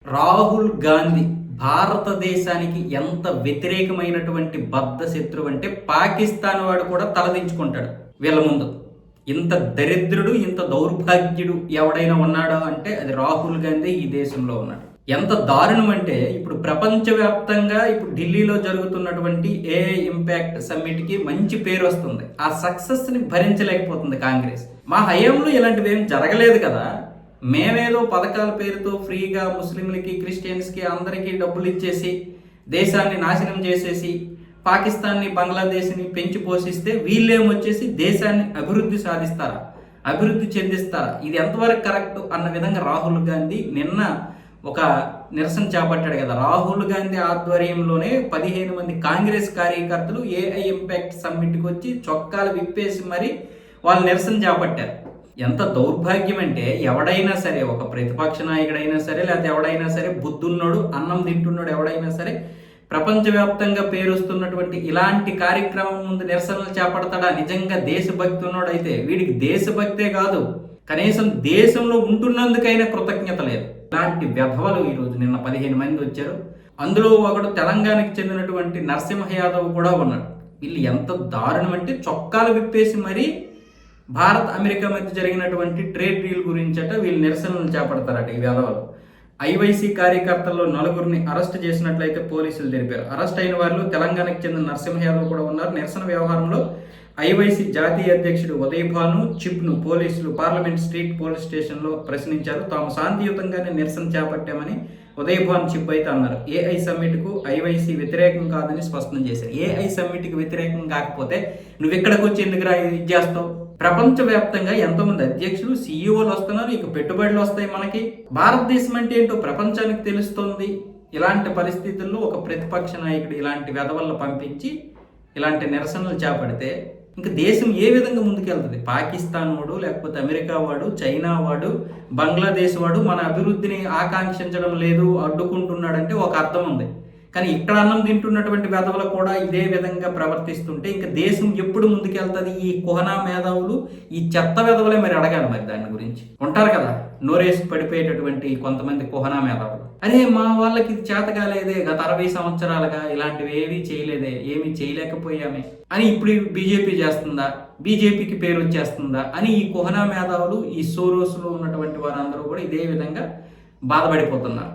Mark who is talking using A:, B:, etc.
A: రాహుల్ గాంధీ భారతదేశానికి ఎంత వ్యతిరేకమైనటువంటి బద్ధ శత్రువు అంటే పాకిస్తాన్ వాడు కూడా తలదించుకుంటాడు వీళ్ళ ముందు. ఇంత దరిద్రుడు, ఇంత దౌర్భాగ్యుడు ఎవడైనా ఉన్నాడో అంటే అది రాహుల్ గాంధీ ఈ దేశంలో ఉన్నాడు. ఎంత దారుణం అంటే ఇప్పుడు ప్రపంచవ్యాప్తంగా ఇప్పుడు ఢిల్లీలో జరుగుతున్నటువంటి ఏఐ ఇంపాక్ట్ సమ్మిట్కి మంచి పేరు వస్తుంది. ఆ సక్సెస్ని భరించలేకపోతుంది కాంగ్రెస్. మా హయాంలో ఇలాంటివి ఏం జరగలేదు కదా, మేమేదో పథకాల పేరుతో ఫ్రీగా ముస్లింలకి, క్రిస్టియన్స్కి అందరికీ డబ్బులు ఇచ్చేసి దేశాన్ని నాశనం చేసేసి పాకిస్తాన్ని, బంగ్లాదేశ్ని పెంచి పోషిస్తే వీళ్ళేమొచ్చేసి దేశాన్ని అభివృద్ధి సాధిస్తారా, అభివృద్ధి చెందిస్తారా? ఇది ఎంతవరకు కరెక్ట్ అన్న విధంగా రాహుల్ గాంధీ నిన్న ఒక నిరసన చేపట్టాడు కదా. రాహుల్ గాంధీ ఆధ్వర్యంలోనే 15 మంది కాంగ్రెస్ కార్యకర్తలు ఏఐ ఇంపాక్ట్ సమ్మిట్కి వచ్చి చొక్కాలు విప్పేసి మరి వాళ్ళు నిరసన చేపట్టారు. ఎంత దౌర్భాగ్యం అంటే ఎవడైనా సరే, ఒక ప్రతిపక్ష నాయకుడైనా సరే, లేకపోతే ఎవడైనా సరే, బుద్ధున్నోడు, అన్నం తింటున్నాడు ఎవడైనా సరే, ప్రపంచవ్యాప్తంగా పేరుస్తున్నటువంటి ఇలాంటి కార్యక్రమం ముందు నిరసనలు చేపడతాడా? నిజంగా దేశభక్తి ఉన్నాడు అయితే వీడికి దేశభక్తే కాదు, కనీసం దేశంలో ఉంటున్నందుకైనా కృతజ్ఞత లేదు. ఇలాంటి వ్యధవలు ఈరోజు నిన్న 15 మంది వచ్చారు. అందులో ఒకడు తెలంగాణకి చెందినటువంటి నరసింహ యాదవ్ కూడా ఉన్నాడు. వీళ్ళు ఎంత దారుణం అంటే చొక్కాలు విప్పేసి మరి భారత్ అమెరికా మధ్య జరిగినటువంటి ట్రేడ్ డీల్ గురించట వీళ్ళు నిరసనలు చేపడతారట ఈ వ్యధవలు. ఐవైసీ కార్యకర్తల్లో 4గురిని అరెస్ట్ చేసినట్లయితే పోలీసులు తెలిపారు. అరెస్ట్ అయిన వారిలో తెలంగాణకు చెందిన నరసింహ యాదవ్ కూడా ఉన్నారు. నిరసన వ్యవహారంలో ఐవైసీ జాతీయ అధ్యక్షుడు ఉదయ్ భాను చిప్ను పోలీసులు పార్లమెంట్ స్ట్రీట్ పోలీస్ స్టేషన్లో ప్రశ్నించారు. తాము శాంతియుతంగానే నిరసన చేపట్టామని ఉదయ్ భాను చిప్ అయితే అన్నారు. ఏఐ సమ్మిట్కు ఐవైసీ వ్యతిరేకం కాదని స్పష్టం చేశారు. ఏఐ సమ్మిట్కి వ్యతిరేకం కాకపోతే నువ్వు ఇక్కడికి వచ్చి ఎందుకురా ఇది చేస్తావు? ప్రపంచవ్యాప్తంగా ఎంతోమంది అధ్యక్షులు, సీఈఓలు వస్తున్నారు, ఇక పెట్టుబడులు వస్తాయి. మనకి భారతదేశం అంటే ఏంటో ప్రపంచానికి తెలుస్తోంది. ఇలాంటి పరిస్థితుల్లో ఒక ప్రతిపక్ష నాయకుడు ఇలాంటి వెధవల్ల పంపించి ఇలాంటి నిరసనలు చేపడితే ఇంకా దేశం ఏ విధంగా ముందుకెళ్తుంది? పాకిస్తాన్ వాడు, లేకపోతే అమెరికా వాడు, చైనా వాడు, బంగ్లాదేశ్ వాడు మన అభివృద్ధిని ఆకాంక్షించడం లేదు, అడ్డుకుంటున్నాడంటే ఒక అర్థం ఉంది. కానీ ఇక్కడ అన్నం తింటున్నటువంటి వెధవలు కూడా ఇదే విధంగా ప్రవర్తిస్తుంటే ఇంకా దేశం ఎప్పుడు ముందుకెళ్తుంది? ఈ కుహనా మేధావులు, ఈ చెత్త వెధవలే మరి అడగాలి మరి దాని గురించి. ఉంటారు కదా నోరేసి పడిపోయేటటువంటి కొంతమంది కుహనా మేధావులు. అరే మా వాళ్ళకి ఇది చేత కాలేదే, గత 60 సంవత్సరాలుగా ఇలాంటివి ఏమీ చేయలేదే, ఏమీ చేయలేకపోయామే అని ఇప్పుడు బీజేపీ చేస్తుందా, బీజేపీకి పేరు వచ్చేస్తుందా అని ఈ కుహనా మేధావులు, ఈ సోరోస్లో ఉన్నటువంటి వారందరూ కూడా ఇదే విధంగా బాధపడిపోతున్నారు.